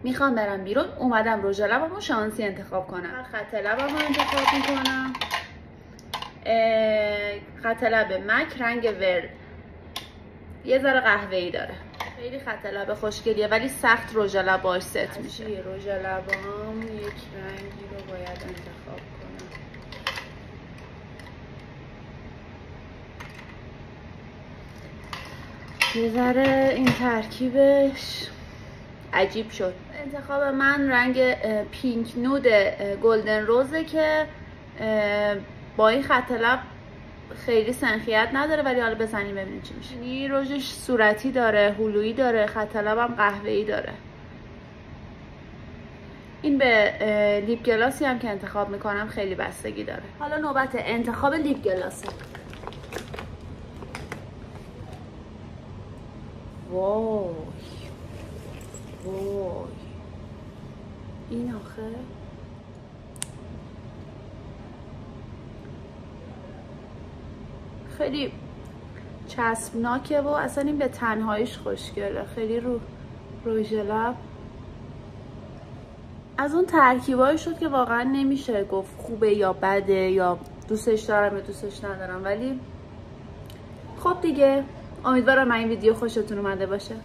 میخوام برم بیرون، اومدم رژ لبمو شانسی انتخاب کنم. خط لبمو انتخاب میکنم. خط لب مک رنگ ورد، یه ذره قهوه‌ای داره. خیلی خط لب خوشگلیه ولی سخت رژ لب باهاش ست میشه. رژ لبام یک رنگی رو باید انتخاب کنم. یه ذره این ترکیبش عجیب شد. انتخاب من رنگ پینک نود گلدن روزه که با این خط لب خیلی سنخیت نداره، ولی حالا بزنیم ببینیم چی میشه. این رژش صورتی داره، هلویی داره، خط لبم قهوه‌ای داره. این به لیپ گلاسی هم که انتخاب میکنم خیلی بستگی داره. حالا نوبت انتخاب لیپ گلاسه. وای وای، این آخه خیلی چسبناکه و اصلا این به تنهاییش خوشگله. خیلی رو رژ لب از اون ترکیبایی شد که واقعا نمیشه گفت خوبه یا بده یا دوستش دارم یا دوستش ندارم، ولی خب دیگه امیدوارم این ویدیو خوشتون اومده باشه.